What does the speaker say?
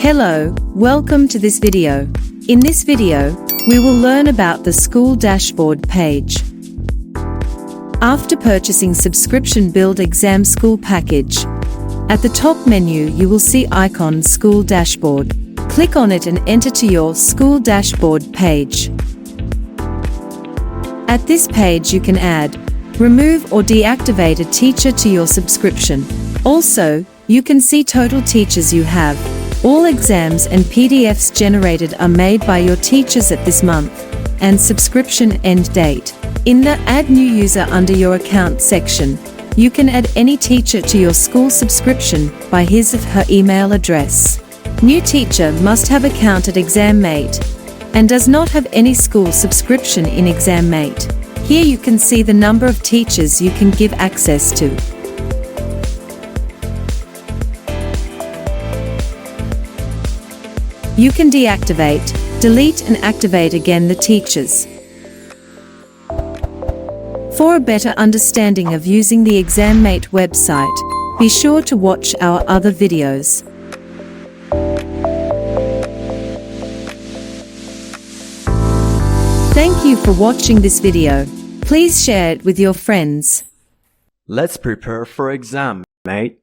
Hello, welcome to this video. In this video, we will learn about the school dashboard page. After purchasing subscription Build Exam School package, at the top menu you will see icon School Dashboard. Click on it and enter to your school dashboard page. At this page you can add, remove or deactivate a teacher to your subscription. Also, you can see total teachers you have. All exams and PDFs generated are made by your teachers at this month, and subscription end date. In the Add New User under your account section, you can add any teacher to your school subscription by his or her email address. New teacher must have account at ExamMate and does not have any school subscription in ExamMate. Here you can see the number of teachers you can give access to. You can deactivate, delete and activate again the teachers. For a better understanding of using the ExamMate website, be sure to watch our other videos. Thank you for watching this video. Please share it with your friends. Let's prepare for exam, mate.